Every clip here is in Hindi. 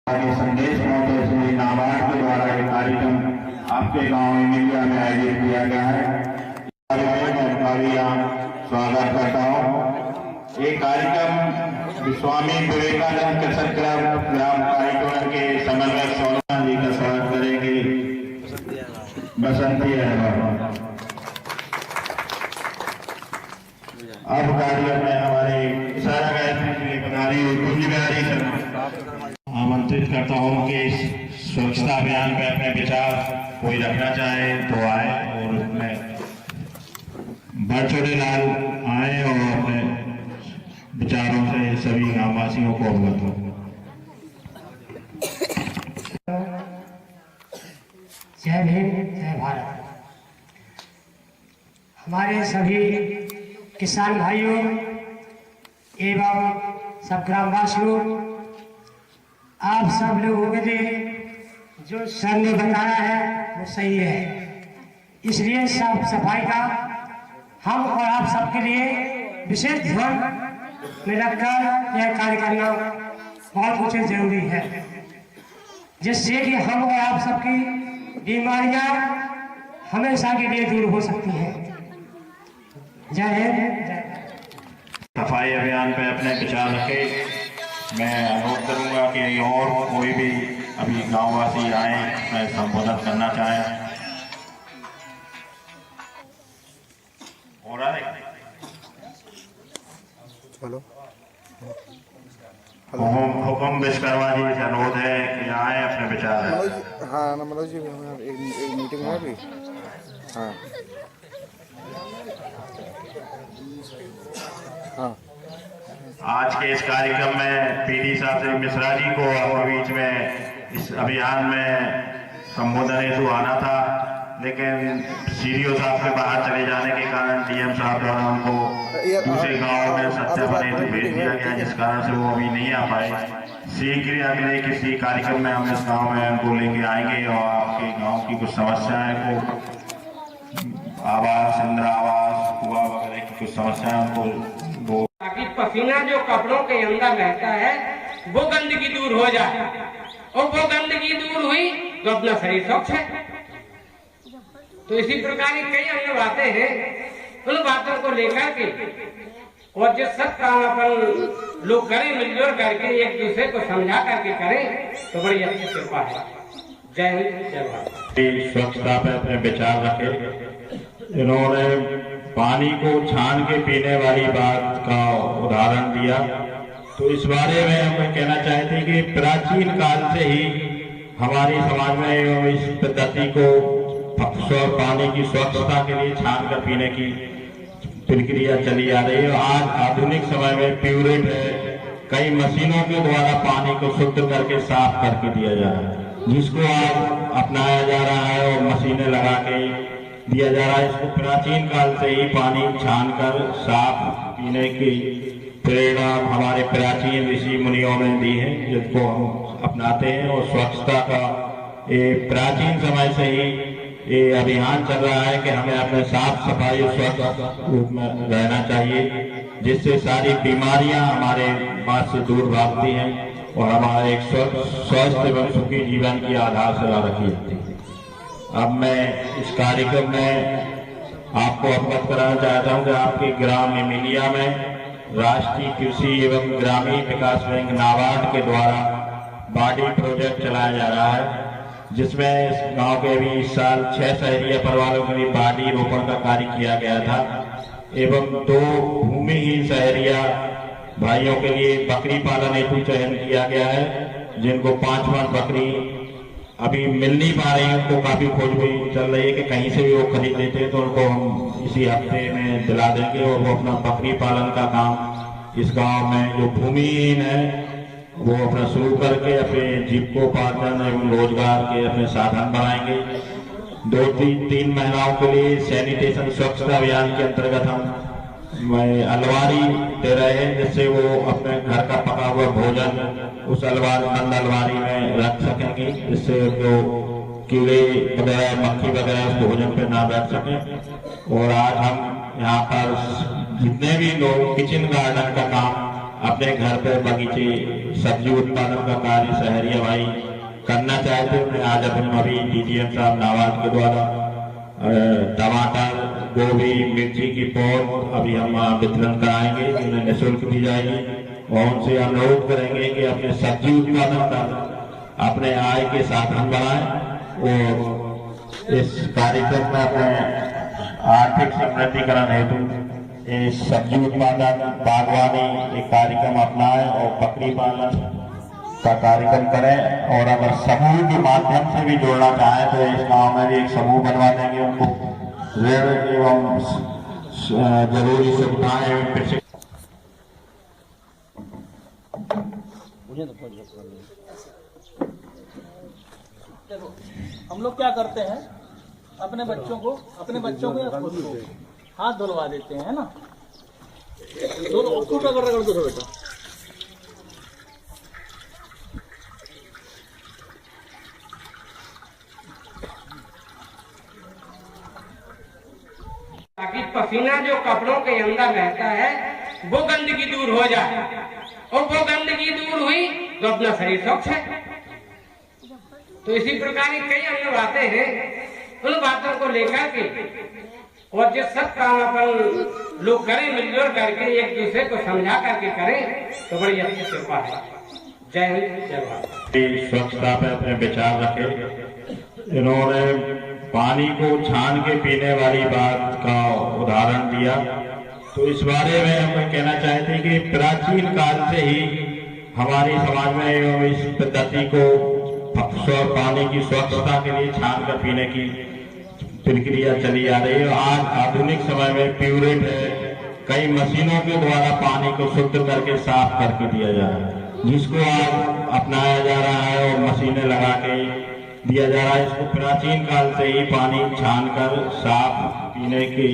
संदेश पहुंचे श्री नाबार्ड के द्वारा एक कार्यक्रम आपके गांव इमिलिया में आयोजित किया गया है। स्वागत करता हूं। ये कार्यक्रम स्वामी विवेकानंद कृषक क्लब ग्राम कारीटोला के समन्वयक सोना जी का स्वागत करेंगे। बसंती अब कार्यक्रम में हमारे इशारा गायत्री प्रधानी कुंज बिहारी शर्मा आमंत्रित करता हूं कि इस स्वच्छता अभियान पे अपने विचार कोई रखना चाहे तो आए और उसमें बड़ छोटे लाल आए और अपने विचारों से सभी गांववासियों को अवगत हो। जय भीम जय भारत। हमारे सभी किसान भाइयों एवं सब ग्रामवासियों, आप सब लोगों के लिए जो सर ने बताया है वो सही है। इसलिए साफ सफाई का हम और आप सबके लिए विशेष ध्यान में रखकर यह कार्य करना बहुत कुछ जरूरी है, जिससे कि हम और आप सबकी बीमारियां हमेशा के लिए दूर हो सकती हैं। जय हिंद। सफाई अभियान पे अपने विचार रखे। मैं अनुरोध करूंगा कि और कोई भी अभी गांववासी आए मैं संबोधन करना चाहे। हो रहा है हेलो हुकुम विश्वकर्मा जी से अनुरोध है कि आए अपने विचार। हाँ मनोज जी, एक मीटिंग है अभी। हाँ हाँ आज के इस कार्यक्रम में पीडी साहब से मिश्रा जी को अपने बीच में इस अभियान में संबोधन हेतु आना था, लेकिन सीडीओ साहब के बाहर चले जाने के कारण डीएम साहब द्वारा उनको दूसरे गांव में सत्यापन हेतु भेज दिया गया, जिस कारण से वो अभी नहीं आ पाए। शीघ्र अगले किसी कार्यक्रम में हम इस गाँव में उनको लेके आएंगे और आपके गाँव की कुछ समस्याएं को आवास, इंदिरा आवास, कुआ वगैरह की कुछ समस्याएं उनको ताकि पसीना जो कपड़ों के अंदर रहता है वो गंदगी दूर हो जाए, और वो गंदगी दूर हुई तो अपना शरीर स्वच्छ है। तो इसी प्रकार की कई अन्य बातें हैं, उन बातों को लेकर के और जो सब काम अपन लोग करें मिलजुल करके एक दूसरे को समझा करके करें तो बड़ी अच्छी कृपा है। जय हिंद जय भारत। स्वच्छता पे अपने विचार रखे। इन्होंने पानी को छान के पीने वाली बात का उदाहरण दिया, तो इस बारे में हम कहना चाहते हैं कि प्राचीन काल से ही हमारे समाज में इस पद्धति को पानी की स्वच्छता के लिए छान कर पीने की प्रक्रिया चली आ रही है। आज आधुनिक समय में प्यूरेट है, कई मशीनों के द्वारा पानी को शुद्ध करके साफ करके दिया जा रहा है, जिसको आज अपनाया जा रहा है और मशीनें लगा के दिया जा रहा है। इसको प्राचीन काल से ही पानी छान कर साफ पीने की प्रेरणा हमारे प्राचीन ऋषि मुनियों ने दी है, जिसको हम अपनाते हैं। और स्वच्छता का ये प्राचीन समय से ही ये अभियान चल रहा है कि हमें अपने साफ सफाई स्वच्छ रूप में रहना चाहिए, जिससे सारी बीमारियां हमारे पास से दूर भागती हैं और हमारा एक स्वस्थ एवं सुखी जीवन की आधारशिला रखी जाती है। अब मैं इस कार्यक्रम में आपको अवगत कराना चाहता हूं कि आपके ग्राम इमिलिया में राष्ट्रीय कृषि एवं ग्रामीण विकास बैंक नाबार्ड के द्वारा बाड़ी प्रोजेक्ट चलाया जा रहा है, जिसमें इस गांव के भी इस साल 6 शहरीय परिवारों के लिए बाड़ी रोपण का कार्य किया गया था एवं 2 भूमिहीन शहरिया भाइयों के लिए बकरी पालन हेतु चयन किया गया है, जिनको 5 बकरी अभी मिल नहीं पा रही है। उनको काफी खोजबीन चल रही है कि कहीं से भी वो खरीद लेते हैं, तो उनको हम इसी हफ्ते में दिला देंगे और वो अपना बकरी पालन का काम इस गांव में जो भूमिहीन है वो अपना शुरू करके अपने जीविकोपार्जन एवं रोजगार के अपने साधन बनाएंगे। 2-3 महिलाओं के लिए सैनिटेशन स्वच्छता अभियान के अंतर्गत हम अलमारी दे रहे हैं, जिससे वो अपने घर का पका हुआ भोजन उस बंद अलमारी में रख सकेंगे, जिससे जो कीड़े वगैरह मक्खी वगैरह उस भोजन पे ना बैठ सके। और आज हम यहाँ पर जितने भी लोग किचन गार्डन का काम अपने घर पे बगीचे सब्जी उत्पादन का कार्य सहरिया भाई करना चाहते हैं, उन्हें आज अभी डीडीएम साहब नाबार्ड के द्वारा टमाटर, गोभी, मिर्ची की पौध अभी हम वितरण कराएंगे, उन्हें निःशुल्क दी जाएगी और उनसे अनुरोध करेंगे कि अपने सब्जी उत्पादन कर अपने आय के साधन बनाएं और इस कार्यक्रम में अपने आर्थिक समृद्धिकरण हेतु इस सब्जी उत्पादन, बागवानी एक कार्यक्रम अपनाएं और बकरी पालन का कार्यक्रम करें। और अगर समूह के माध्यम से भी जोड़ना चाहें तो इस गांव में भी एक समूह बनवा देंगे, उनको ऋण एवं जरूरी सुविधाएं प्रशिक्षण। देखो हम लोग क्या करते हैं, अपने बच्चों को या खुद को हाथ धुलवा देते हैं ना। दोनों उसको क्या कर दो बेटा। ताकि पसीना जो कपड़ों के अंदर रहता है वो गंदगी दूर हो जाए, और वो गंदगी दूर हुई तो अपना शरीर स्वच्छ है। तो इसी प्रकार कई अन्य बातें हैं, उन बातों को लेकर के और जिस सब काम अपन लोग करें मिलजुल करके एक दूसरे को समझा करके करें तो बड़ी अच्छी कृपा है। जय हिंद, जय भारत। स्वच्छता पे अपने विचार रखे। इन्होंने पानी को छान के पीने वाली बात का उदाहरण दिया, तो इस बारे में हम कहना चाहते हैं कि प्राचीन काल से ही हमारे समाज में इस पद्धति को पानी की स्वच्छता के लिए छान कर पीने की प्रक्रिया चली आ रही है। आज आधुनिक समय में प्यूरेट है, कई मशीनों के द्वारा पानी को शुद्ध करके साफ करके दिया जा रहा है, जिसको आज अपनाया जा रहा है और मशीनें लगा के दिया जा रहा है। इसको प्राचीन काल से ही पानी छानकर साफ पीने की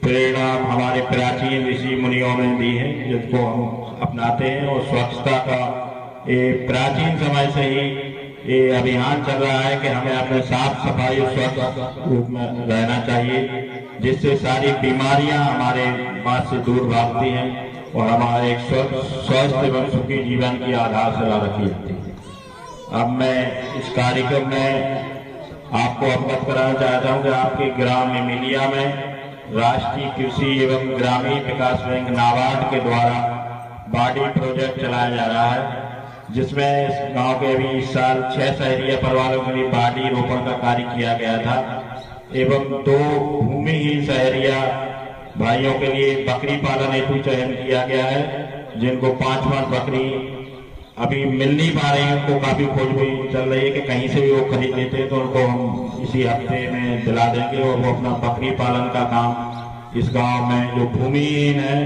प्रेरणा हमारे प्राचीन ऋषि मुनियों ने दी है, जिसको हम अपनाते हैं। और स्वच्छता का ये प्राचीन समय से ही ये अभियान चल रहा है कि हमें अपने साफ सफाई और स्वच्छ रूप में रहना चाहिए, जिससे सारी बीमारियां हमारे पास से दूर भागती हैं और हमारा एक स्वस्थ एवं सुखी जीवन की आधारशिला रखी जाती है। अब मैं इस कार्यक्रम में आपको अवगत कराना चाहता हूं कि आपके ग्राम एमिलिया में राष्ट्रीय कृषि एवं ग्रामीण विकास बैंक नाबार्ड के द्वारा बाड़ी प्रोजेक्ट चलाया जा रहा है, जिसमें इस गांव के अभी इस साल 6 शहरीय परिवारों के लिए बाड़ी रोपण का कार्य किया गया था एवं 2 भूमिहीन शहरिया भाइयों के लिए बकरी पालन हेतु चयन किया गया है, जिनको 5 बकरी अभी मिल नहीं पा रही है। उनको काफी खोजबीन चल रही है कि कहीं से भी वो खरीद लेते हैं, तो उनको हम इसी हफ्ते में दिला देंगे और वो अपना बकरी पालन का काम इस गांव में जो भूमिहीन है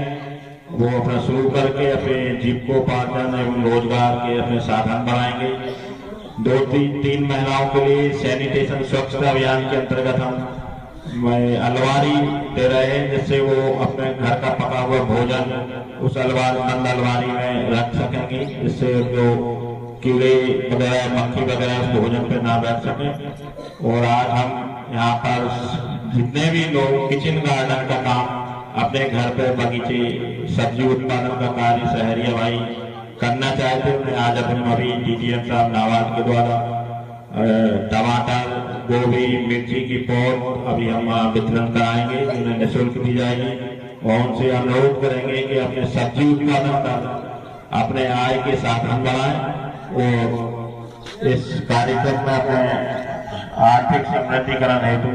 वो अपना शुरू करके अपने जीविकोपार्जन एवं रोजगार के अपने साधन बनाएंगे। 2-3 महिलाओं के लिए सैनिटेशन स्वच्छता अभियान के अंतर्गत हम अलवारी दे रहे हैं, जिससे वो अपने घर का पका हुआ भोजन उस बंद अलवारी में रख सकेंगे, जिससे जो कीड़े वगैरह मक्खी वगैरह उस भोजन पे ना बैठ सके। और आज हम यहाँ पर जितने भी लोग किचन गार्डन का काम अपने घर पे बगीचे सब्जी उत्पादन का कार्य सहरिया भाई करना चाहते हैं, उन्हें आज अभी डीडीएम साहब नाबार्ड के द्वारा टमाटर, गोभी, मिर्ची की पौध अभी हम वितरण कराएंगे, उन्हें निःशुल्क दी जाएगी और उनसे अनुरोध करेंगे कि अपने सब्जी उत्पादन कर अपने आय के साधन बनाएं और इस कार्यक्रम में अपने आर्थिक समृद्धिकरण हेतु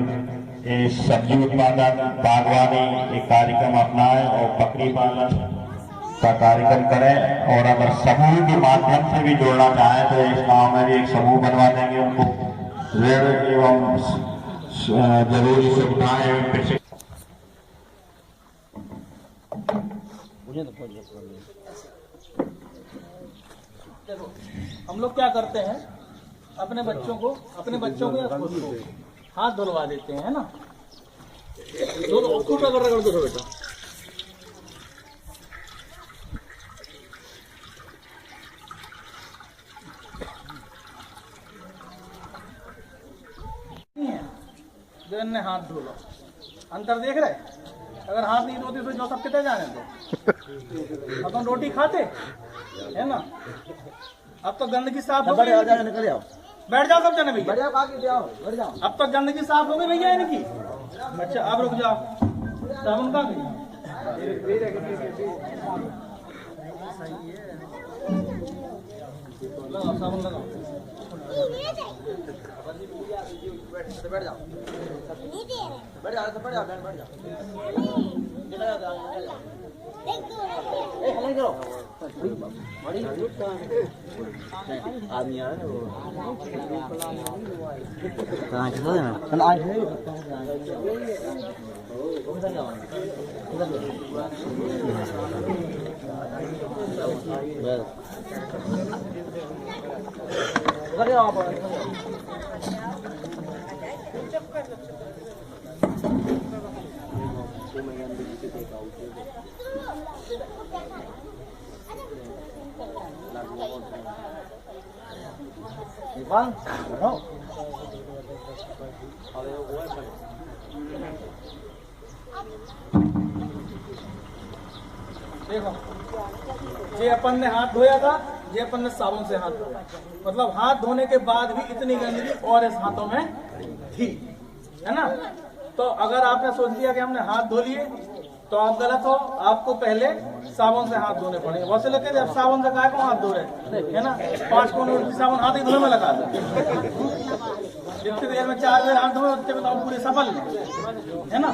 इस सब्जी उत्पादन, बागवानी एक कार्यक्रम अपनाएं और बकरी पालन का कार्यक्रम करें। और अगर समूह के माध्यम से भी जोड़ना चाहें तो इस गांव में भी एक समूह बनवा देंगे, उनको ऋण एवं जरूरी सुविधाएं प्रशिक्षण। देखो हम लोग क्या करते हैं, अपने बच्चों को या खुद को हाथ धुलवा देते हैं ना। दोनों उसको क्या कर दो बेटा। जो इनने हाथ धो लो, अंतर देख रहे अगर हाथ नहीं धोते तो जो सब कितने जाने तो अपन रोटी खाते है ना। अब तो गंदगी साफ हो गई। निकल जाओ, बैठ जाओ सब जने भैया, बैठ जाओ, आगे जाओ, बैठ जाओ। अब तो गंदगी साफ हो गई भैया इनकी। अच्छा आप रुक जाओ, साबुन कहाँ गई? लगाओ साबुन लगाओ। बैठ जाओ, बैठ जाओ, बैठ जाओ, बैठ जाओ। हमें करो बड़ी आदमी आ रहा है वो कहाँ से है ना कल आज है बस आप Vâng, no. देखो ये अपन ने हाथ धोया था, ये अपन ने साबुन से हाथ धोया, मतलब हाथ धोने के बाद भी इतनी गंदगी और इस हाथों में थी, है ना। तो अगर आपने सोच लिया कि हमने हाथ धो लिए तो आप गलत हो। आपको पहले साबुन से हाथ धोने पड़ेंगे। बहुत से लोग कहते हैं अब साबुन से काय को हाथ धो रहे, है ना। 5 कोन उल्टी साबुन हाथ ही धोने में लगा दो, जितनी देर में 4 बार हाथ धोए उतने में तो पूरे सफल है ना।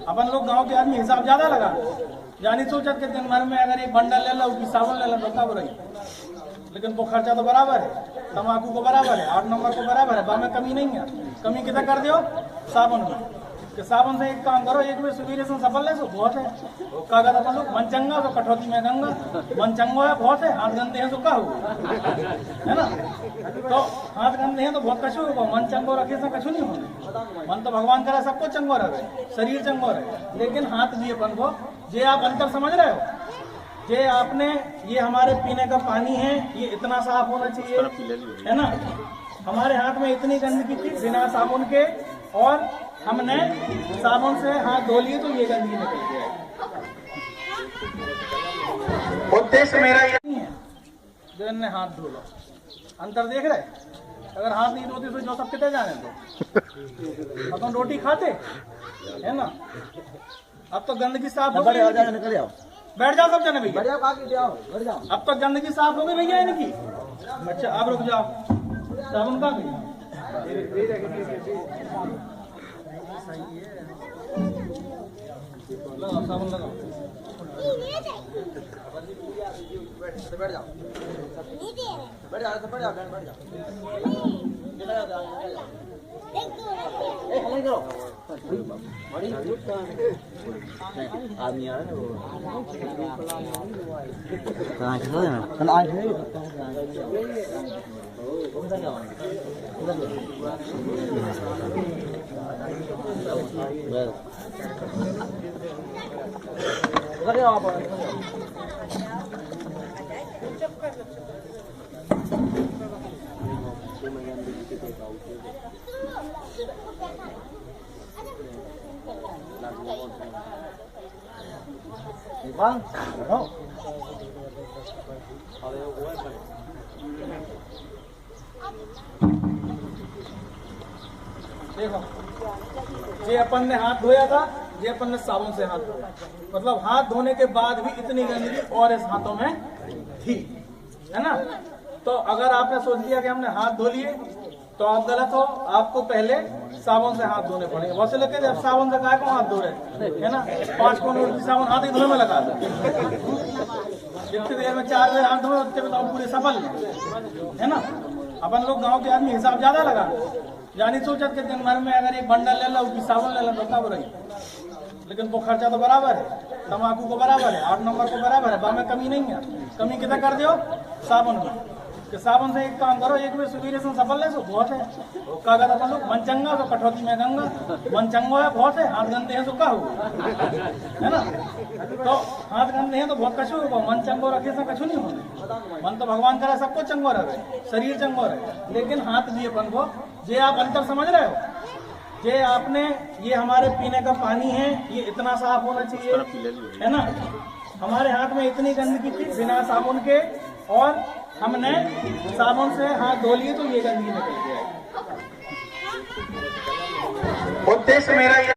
अपन लोग गांव के आदमी हिसाब ज्यादा लगा, यानी सोचा के दिन भर में अगर एक बंडल ले लो उसकी साबुन ले लो तो कब रही, लेकिन वो खर्चा तो बराबर है, तम्बाकू को बराबर है, 8 नंबर को बराबर है, में कमी नहीं है। कमी कितना कर दो साबुन में, कि साबुन से एक काम करो, एक में सुबीरे से सफल है सो बहुत है। कागज अपन लोग मन चंगा तो कठौती में गंगा, मन चंगो है बहुत है, हाथ गंदे हैं तो क्या होगा, है ना। तो हाथ गंदे हैं तो बहुत कछु होगा, मन चंगो रखे से कछु नहीं होगा। मन तो भगवान करे सबको चंगो रहे, शरीर चंगो रहे, लेकिन हाथ भी अपन को ये आप अंतर समझ रहे हो। ये आपने ये हमारे पीने का पानी है, ये इतना साफ होना चाहिए, है ना। हमारे हाथ में इतनी गंदगी थी बिना साबुन के, और हमने साबुन से हाथ धो लिए तो ये गंदगी निकल गया। उद्देश्य मेरा ये नहीं है जो इनने हाथ धो लो। अंतर देख रहे, अगर हाथ नहीं धोते तो जो सब कितने जाने तो अपन रोटी खाते है ना। अब तो गंदगी साफ हो गई। निकल जाओ, बैठ जाओ सब जने भैया, बैठ जाओ, आगे जाओ, बैठ जाओ। अब तो गंदगी साफ हो गई भैया इनकी। अच्छा आप रुक जाओ, साबुन कहाँ गई? लगाओ साबुन लगाओ। बैठ जाओ, बैठ जाओ, बैठ जाओ, बैठ जाओ। हमें करो बड़ी आदमी आ रहा है वो कहाँ से है ना कल आज है बस आप Vâng, no. देखो ये अपन ने हाथ धोया था, ये अपन ने साबुन से हाथ धोया, मतलब हाथ धोने के बाद भी इतनी गंदगी और इस हाथों में थी, है ना। तो अगर आपने सोच लिया कि हमने हाथ धो लिए तो आप गलत हो। आपको पहले साबुन से हाथ धोने पड़ेंगे। बहुत से लोग कहते हैं अब साबुन से काय को हाथ धो रहे, है ना। 5 कोन उल्टी साबुन हाथ ही धोने में लगा दो, जितनी देर में 4 बार हाथ धोए उतने में तो पूरे सफल है ना। अपन लोग गांव के आदमी हिसाब ज्यादा लगा, यानी सोचा के दिन भर में अगर एक बंडल ले लो उसकी साबुन ले लो तो कब रही, लेकिन वो खर्चा तो बराबर है, तम्बाकू को बराबर है, 8 नंबर को बराबर है, में कमी नहीं है। कमी कितना कर दो साबुन में, कि साबुन से एक काम करो, एक में सुबीरे से सफल है सो बहुत है। कागज अपन लोग मन चंगा तो कठौती में गंगा, मन चंगो है बहुत है, हाथ गंदे हैं तो क्या होगा, है ना। तो हाथ गंदे हैं तो बहुत कछु होगा, मन चंगो रखे से कछु नहीं होगा। मन तो भगवान करे सबको चंगो रहे, शरीर चंगो रहे, लेकिन हाथ भी अपन को ये आप अंतर समझ रहे हो। ये आपने, ये हमारे पीने का पानी है, ये इतना साफ होना चाहिए, है ना। हमारे हाथ में इतनी गंदगी थी बिना साबुन के, और हमने साबुन से हाथ धो लिए तो ये गंदगी निकल गया। उद्देश्य मेरा ये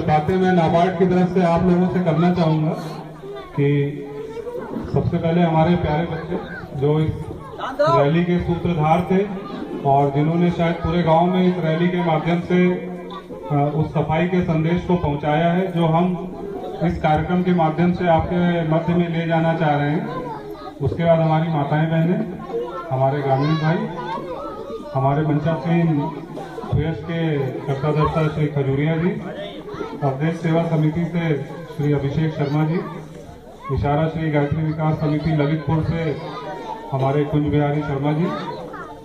बातें मैं नाबार्ड की तरफ से आप लोगों से करना चाहूंगा कि सबसे पहले हमारे प्यारे बच्चे जो इस रैली के सूत्रधार थे और जिन्होंने शायद पूरे गांव में इस रैली के माध्यम से उस सफाई के संदेश को पहुंचाया है, जो हम इस कार्यक्रम के माध्यम से आपके मध्य में ले जाना चाह रहे हैं। उसके बाद हमारी माताएं बहनें, हमारे ग्रामीण भाई, हमारे मंचासीन सुयश के कर्ताधर्ता श्री खजूरिया जी, प्रदेश सेवा समिति से श्री अभिषेक शर्मा जी, इशारा श्री गायत्री विकास समिति ललितपुर से हमारे कुंज बिहारी शर्मा जी,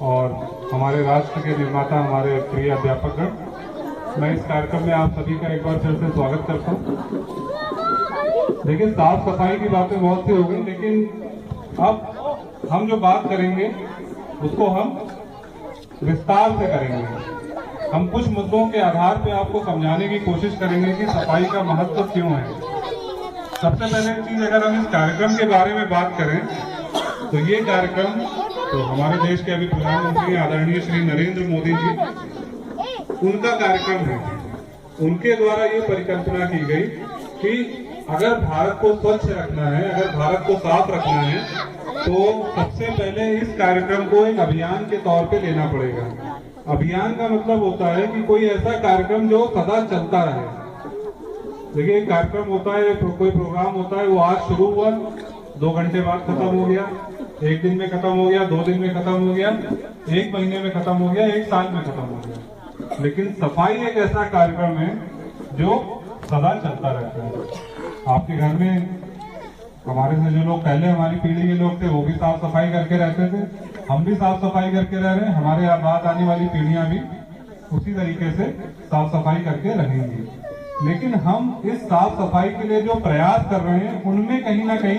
और हमारे राष्ट्र के निर्माता हमारे प्रिय अध्यापकगण। मैं इस कार्यक्रम में आप सभी का एक बार फिर से स्वागत करता हूँ। देखिए, साफ सफाई की बातें बहुत सी हो गई, लेकिन अब हम जो बात करेंगे उसको हम विस्तार से करेंगे। हम कुछ मुद्दों के आधार पे आपको समझाने की कोशिश करेंगे कि सफाई का महत्व क्यों है। सबसे पहले चीज, अगर हम इस कार्यक्रम के बारे में बात करें तो ये कार्यक्रम तो हमारे देश के अभी प्रधानमंत्री आदरणीय श्री नरेंद्र मोदी जी, उनका कार्यक्रम है। उनके द्वारा ये परिकल्पना की गई कि अगर भारत को स्वच्छ रखना है, अगर भारत को साफ रखना है, तो सबसे पहले इस कार्यक्रम को एक अभियान के तौर पे लेना पड़ेगा। अभियान का मतलब होता है कि कोई ऐसा कार्यक्रम जो सदा चलता रहे। देखिए, एक कार्यक्रम होता है, कोई प्रोग्राम होता है, वो आज शुरू हुआ, 2 घंटे बाद खत्म हो गया, 1 दिन में खत्म हो गया, 2 दिन में खत्म हो गया, 1 महीने में खत्म हो गया, 1 साल में खत्म हो गया। लेकिन सफाई एक ऐसा कार्यक्रम है जो सदा चलता रहता है। आपके घर में हमारे से जो लोग पहले हमारी पीढ़ी के लोग थे, वो भी साफ सफाई करके रहते थे, हम भी साफ सफाई करके रह रहे हैं, हमारे बाद आने वाली पीढ़ियां भी उसी तरीके से साफ सफाई करके रहेंगी। लेकिन हम इस साफ सफाई के लिए जो प्रयास कर रहे हैं, उनमें कहीं ना कहीं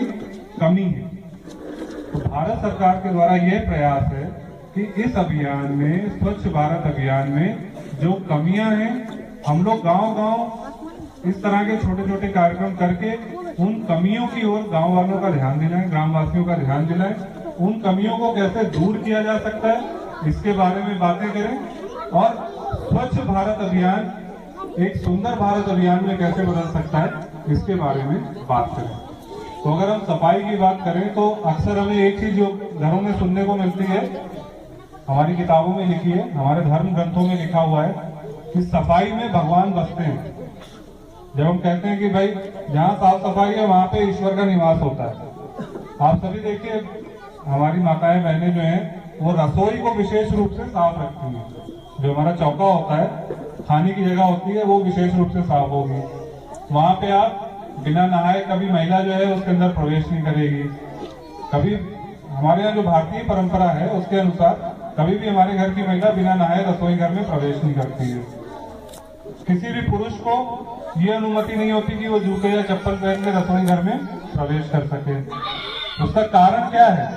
कमी है। तो भारत सरकार के द्वारा यह प्रयास है कि इस अभियान में, स्वच्छ भारत अभियान में जो कमियां हैं, हम लोग गांव-गांव इस तरह के छोटे छोटे कार्यक्रम करके उन कमियों की ओर गांव वालों का ध्यान दिलाएं, ग्रामवासियों का ध्यान दिलाएं। उन कमियों को कैसे दूर किया जा सकता है, इसके बारे में बातें करें, और स्वच्छ भारत अभियान एक सुंदर भारत अभियान में कैसे बदल सकता है, इसके बारे में बात करें। तो अगर हम सफाई की बात करें तो अक्सर हमें एक चीज जो घरों में सुनने को मिलती है, हमारी किताबों में लिखी है, हमारे धर्म ग्रंथों में लिखा हुआ है कि सफाई में भगवान बसते हैं। जब हम कहते हैं कि भाई जहाँ साफ सफाई है वहां पे ईश्वर का निवास होता है। आप सभी देखिए, हमारी माताएं बहनें जो हैं वो रसोई को विशेष रूप से साफ रखती हैं। जो हमारा चौका होता है, खाने की जगह होती है, वो विशेष रूप से साफ होगी। वहां पे आप बिना नहाए कभी महिला जो है उसके अंदर प्रवेश नहीं करेगी। कभी हमारे यहाँ जो भारतीय परंपरा है उसके अनुसार कभी भी हमारे घर की महिला बिना नहाए रसोई घर में प्रवेश नहीं करती है। किसी भी पुरुष को ये अनुमति नहीं होती कि वो जूते या चप्पल पहन के रसोई घर में प्रवेश कर सके। उसका कारण क्या है?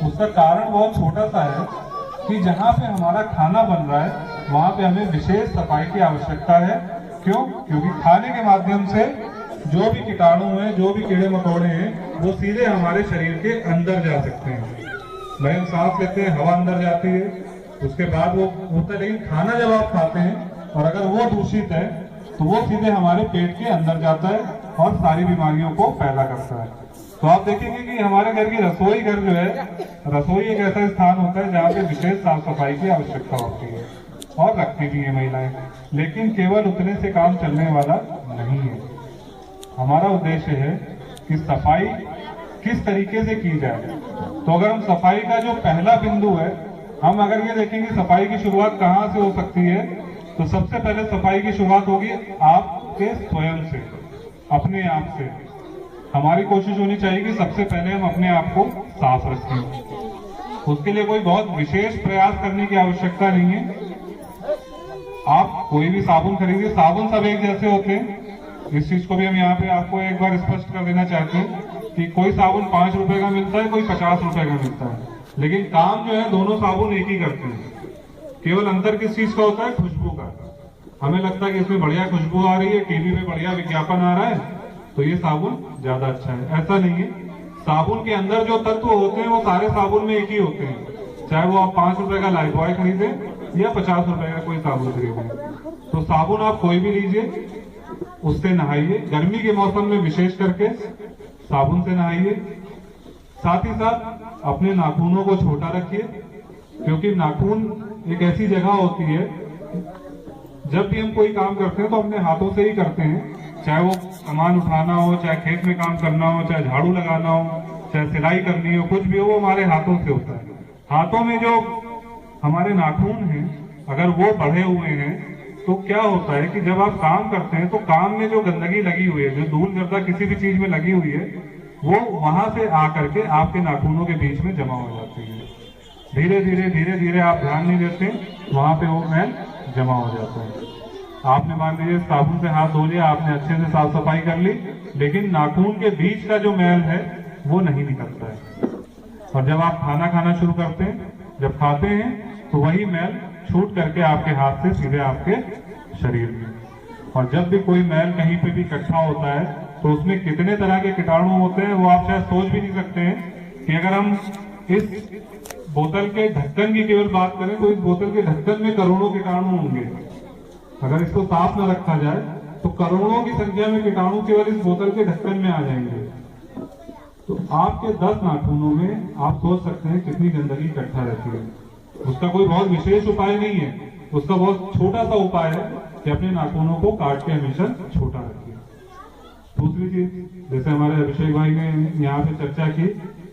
उसका कारण बहुत छोटा सा है कि जहाँ पे हमारा खाना बन रहा है वहां पे हमें विशेष सफाई की आवश्यकता है। क्यों? क्योंकि खाने के माध्यम से जो भी कीटाणु हैं, जो भी कीड़े मकोड़े हैं, वो सीधे हमारे शरीर के अंदर जा सकते हैं। भाई हम सांस लेते हैं, हवा अंदर जाती है, उसके बाद वो होता है। लेकिन खाना जब आप खाते हैं और अगर वो दूषित है तो वो सीधे हमारे पेट के अंदर जाता है और सारी बीमारियों को पैदा करता है। तो आप देखेंगे कि हमारे घर की रसोई घर जो है, रसोई एक ऐसा स्थान होता है जहाँ पे विशेष साफ सफाई की आवश्यकता होती है और रखती भी है महिलाएं। लेकिन केवल उतने से काम चलने वाला नहीं है। हमारा उद्देश्य है कि सफाई किस तरीके से की जाए। तो अगर हम सफाई का जो पहला बिंदु है, हम अगर ये देखेंगे सफाई की शुरुआत कहाँ से हो सकती है, तो सबसे पहले सफाई की शुरुआत होगी आपके स्वयं से, अपने आप से। हमारी कोशिश होनी चाहिए कि सबसे पहले हम अपने आप को साफ रखें। उसके लिए कोई बहुत विशेष प्रयास करने की आवश्यकता नहीं है। आप कोई भी साबुन खरीदिए, साबुन सब एक जैसे होते हैं। इस चीज को भी हम यहाँ पे आपको एक बार स्पष्ट कर देना चाहते हैं कि कोई साबुन 5 रुपए का मिलता है, कोई 50 रुपए का मिलता है, लेकिन काम जो है दोनों साबुन एक ही करते हैं। केवल अंतर किस चीज का होता है? खुशबू का। हमें लगता है कि इसमें बढ़िया खुशबू आ रही है, टीवी पे बढ़िया विज्ञापन आ रहा है, तो ये साबुन ज्यादा अच्छा है। ऐसा नहीं है। साबुन के अंदर जो तत्व होते हैं वो सारे साबुन में एक ही होते हैं। चाहे वो आप 5 रुपए का लाइफबॉय खरीदे या 50 रुपए का कोई साबुन खरीदे। तो साबुन आप कोई भी लीजिए, उससे नहाइए। गर्मी के मौसम में विशेष करके साबुन से नहाइए। साथ ही साथ अपने नाखूनों को छोटा रखिए, क्योंकि नाखून एक ऐसी जगह होती है, जब भी हम कोई काम करते हैं तो अपने हाथों से ही करते हैं। चाहे वो सामान उठाना हो, चाहे खेत में काम करना हो, चाहे झाड़ू लगाना हो, चाहे सिलाई करनी हो, कुछ भी हो, वो हमारे हाथों से होता है। हाथों में जो हमारे नाखून हैं, अगर वो बढ़े हुए हैं तो क्या होता है कि जब आप काम करते हैं तो काम में जो गंदगी लगी हुई है, जो धूल गर्दा किसी भी चीज में लगी हुई है, वो वहां से आकर के आपके नाखूनों के बीच में जमा हो जाती है। धीरे धीरे आप ध्यान नहीं देते, वहां पे वो मैल जमा हो जाता है। आपने मान लीजिए साबुन से हाथ धो लिया, आपने अच्छे से साफ सफाई कर ली, लेकिन नाखून के बीच का जो मैल है वो नहीं निकलता है। और जब आप खाना खाना शुरू करते हैं, जब खाते हैं, तो वही मैल छूट करके आपके हाथ से सीधे आपके शरीर में। और जब भी कोई मैल कहीं पे भी इकट्ठा होता है तो उसमें कितने तरह के कीटाणु होते हैं वो आप शायद सोच भी नहीं सकते हैं। कि अगर हम इस बोतल के ढक्कन की केवल बात करें तो इस बोतल के ढक्कन में करोड़ों कीटाणु होंगे। अगर इसको साफ न रखा जाए तो करोड़ों की संख्या में कीटाणु केवल इस बोतल के ढक्कन में आ जाएंगे। तो आपके 10 नाखूनों में आप सोच सकते हैं कितनी गंदगी इकट्ठा रहती है। उसका कोई बहुत विशेष उपाय नहीं है, उसका बहुत छोटा सा उपाय है कि अपने नाखूनों को काट के हमेशा छोटा रखिए। दूसरी चीज, जैसे हमारे अभिषेक भाई ने यहाँ पे चर्चा की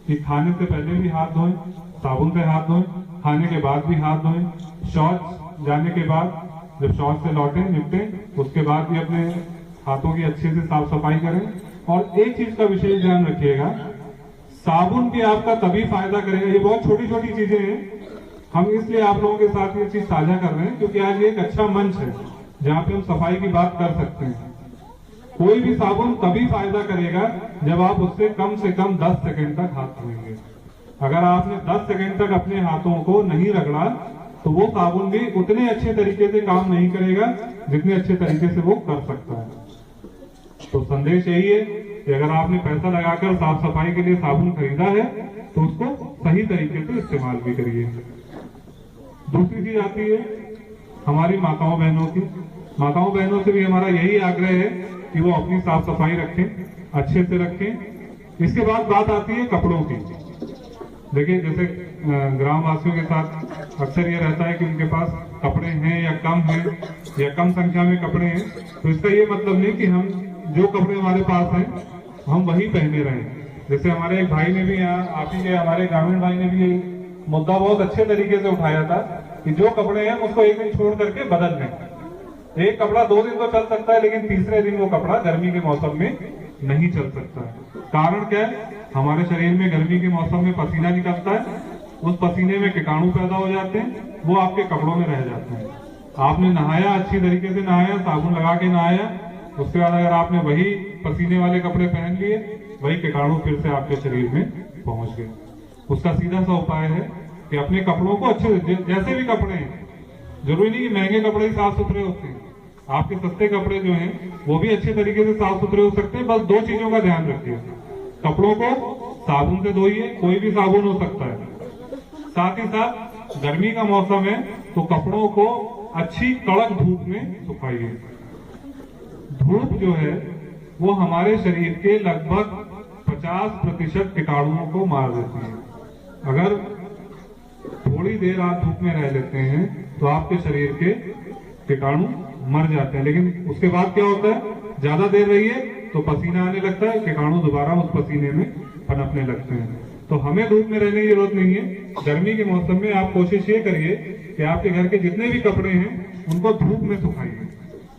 कि खाने से पहले भी हाथ धोएं, साबुन से हाथ धोएं, खाने के बाद भी हाथ धोएं, शौच जाने के बाद जब शौच से लौटे निपटे उसके बाद भी अपने हाथों की अच्छे से साफ सफाई करें। और एक चीज का विशेष ध्यान रखिएगा, साबुन भी आपका तभी फायदा करेगा। ये बहुत छोटी छोटी चीजें हैं, हम इसलिए आप लोगों के साथ ये चीज साझा कर रहे हैं क्योंकि आज ये एक अच्छा मंच है जहाँ पे हम सफाई की बात कर सकते हैं। कोई भी साबुन तभी फायदा करेगा जब आप उससे कम से कम 10 सेकंड तक हाथ धोएंगे। अगर आपने 10 सेकंड तक अपने हाथों को नहीं रगड़ा तो वो साबुन भी उतने अच्छे तरीके से काम नहीं करेगा जितने अच्छे तरीके से वो कर सकता है। तो संदेश यही है कि अगर आपने पैसा लगाकर साफ सफाई के लिए साबुन खरीदा है तो उसको सही तरीके से इस्तेमाल भी करिए। दूसरी चीज आती है हमारी माताओं बहनों की। माताओं बहनों से भी हमारा यही आग्रह है कि वो अपनी साफ सफाई रखें, अच्छे से रखें। इसके बाद बात आती है कपड़ों की। देखिए, जैसे ग्रामवासियों के साथ अक्सर ये रहता है कि उनके पास कपड़े कपड़े हैं या कम हैं या कम संख्या में कपड़े हैं, तो इसका ये मतलब नहीं कि हम जो कपड़े हमारे पास हैं हम वही पहने रहें। जैसे हमारे एक भाई ने भी यहाँ आप ही के हमारे ग्रामीण भाई ने भी ये मुद्दा बहुत अच्छे तरीके से उठाया था कि जो कपड़े हैं उसको एक दिन छोड़ करके बदल लें। एक कपड़ा 2 दिन तो चल सकता है, लेकिन तीसरे दिन वो कपड़ा गर्मी के मौसम में नहीं चल सकता। कारण क्या है? हमारे शरीर में गर्मी के मौसम में पसीना निकलता है, उस पसीने में कीटाणु पैदा हो जाते हैं, वो आपके कपड़ों में रह जाते हैं। आपने नहाया, अच्छी तरीके से नहाया, साबुन लगा के नहाया, उसके बाद अगर आपने वही पसीने वाले कपड़े पहन लिए, वही कीटाणु फिर से आपके शरीर में पहुंच गए। उसका सीधा सा उपाय है कि अपने कपड़ों को अच्छे, जैसे भी कपड़े हैं, जरूरी नहीं कि महंगे कपड़े ही साफ सुथरे होते हैं, आपके सस्ते कपड़े जो हैं वो भी अच्छे तरीके से साफ सुथरे हो सकते हैं। बस 2 चीजों का ध्यान रखिए, कपड़ों को साबुन से धोइए, कोई भी साबुन हो सकता है। साथ ही साथ गर्मी का मौसम है तो कपड़ों को अच्छी कड़क धूप में सुखाइए। धूप जो है वो हमारे शरीर के लगभग 50% कीटाणुओं को मार देती है। अगर थोड़ी देर आप धूप में रह लेते हैं तो आपके शरीर के कीटाणु मर जाते हैं, लेकिन उसके बाद क्या होता है? ज्यादा देर रहिए तो पसीना आने लगता है, कीटाणु दोबारा उस पसीने में पनपने लगते हैं। तो हमें धूप में रहने की जरूरत नहीं है। गर्मी के मौसम में आप कोशिश ये करिए कि आपके घर के जितने भी कपड़े हैं उनको धूप में सुखाइए।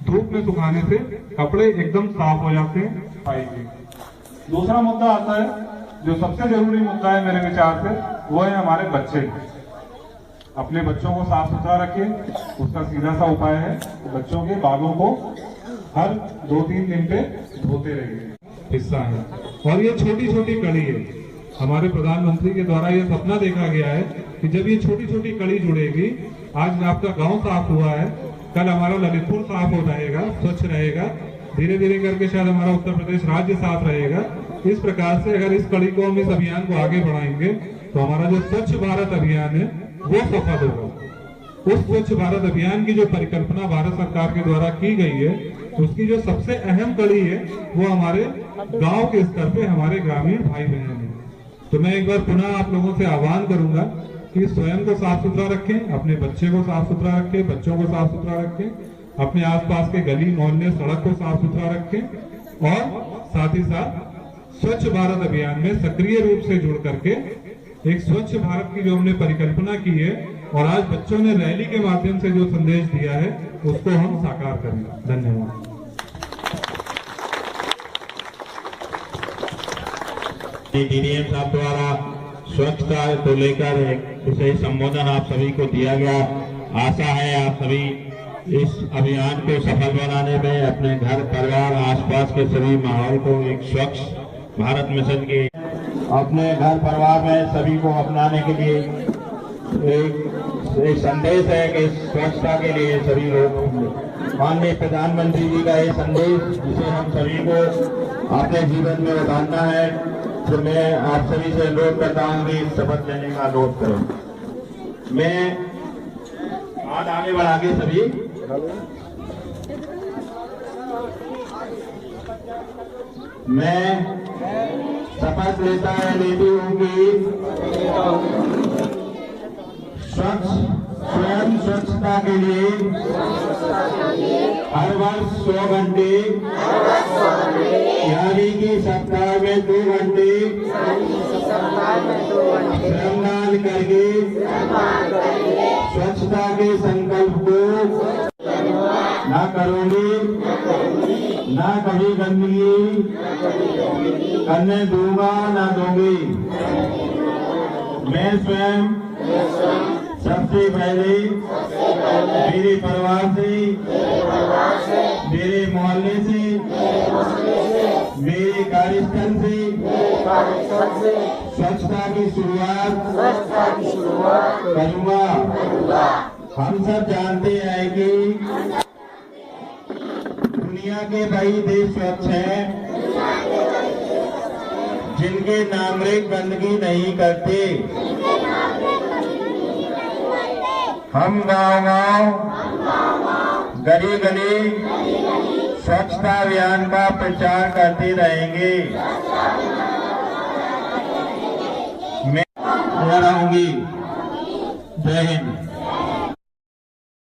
धूप में सुखाने से कपड़े एकदम साफ हो जाते हैं। दूसरा मुद्दा आता है जो सबसे जरूरी मुद्दा है मेरे विचार से, वो है हमारे बच्चे। अपने बच्चों को साफ सुथरा रखिए। उसका सीधा सा उपाय है कि बच्चों के बालों को हर 2-3 दिन पे धोते रहिए। हिस्सा है और ये छोटी छोटी कड़ी है। हमारे प्रधानमंत्री के द्वारा ये सपना देखा गया है कि जब ये छोटी छोटी कड़ी जुड़ेगी, आज आपका गांव साफ हुआ है, कल हमारा ललितपुर साफ हो जाएगा, स्वच्छ रहेगा, धीरे धीरे करके शायद हमारा उत्तर प्रदेश राज्य साफ रहेगा। इस प्रकार से अगर इस कड़ी को हम, इस अभियान को आगे बढ़ाएंगे तो हमारा जो स्वच्छ भारत अभियान है वो सफल होगा। उस स्वच्छ भारत अभियान की जो परिकल्पना भारत सरकार के द्वारा की गई है, उसकी जो सबसे अहम कड़ी है वो हमारे गांव के स्तर पे हमारे ग्रामीण भाई बहन हैं। तो मैं एक बार पुनः आप लोगों से आह्वान करूंगा कि स्वयं को साफ सुथरा रखें, अपने बच्चे को साफ सुथरा रखें, बच्चों को साफ सुथरा रखें, अपने आसपास के गली मोहल्ले सड़क को साफ सुथरा रखें और साथ ही साथ स्वच्छ भारत अभियान में सक्रिय रूप से जुड़ करके एक स्वच्छ भारत की जो हमने परिकल्पना की है और आज बच्चों ने रैली के माध्यम से जो संदेश दिया है उसको हम साकार करें। धन्यवाद। डीडीएम साहब द्वारा स्वच्छता को लेकर एक विशेष संबोधन आप सभी को दिया गया। आशा है आप सभी इस अभियान को सफल बनाने में अपने घर परिवार आसपास के सभी माहौल को एक स्वच्छ भारत मिशन के अपने घर परिवार में सभी को अपनाने के लिए एक संदेश है कि स्वच्छता के लिए सभी लोग, माननीय प्रधानमंत्री जी का ये संदेश जिसे हम सभी को अपने जीवन में उतारना है, तो मैं आप सभी से अनुरोध करता हूँ कि शपथ लेने का अनुरोध करें। मैं हाथ आगे बढ़ा के सभी मैं शपथ लेता है लेती हूँ कि स्वयं स्वच्छता के लिए हर वर्ष 100 घंटे यानी कि सप्ताह में 2 घंटे श्रमदान करके स्वच्छता के संकल्प को ना करूंगी, ना कभी गंदगी करने दूंगा, ना दूंगी। मैं स्वयं सबसे पहले मेरे परिवार से, मेरे मोहल्ले से, मेरे कार्यस्थल से स्वच्छता की शुरुआत करूंगा। हम सब जानते हैं कि दुनिया के कई देश स्वच्छ हैं जिनके नागरिक गंदगी नहीं करते। हम गांव-गांव, गली-गली स्वच्छता अभियान का प्रचार करते रहेंगे। मैं रहूंगी। जय हिंद।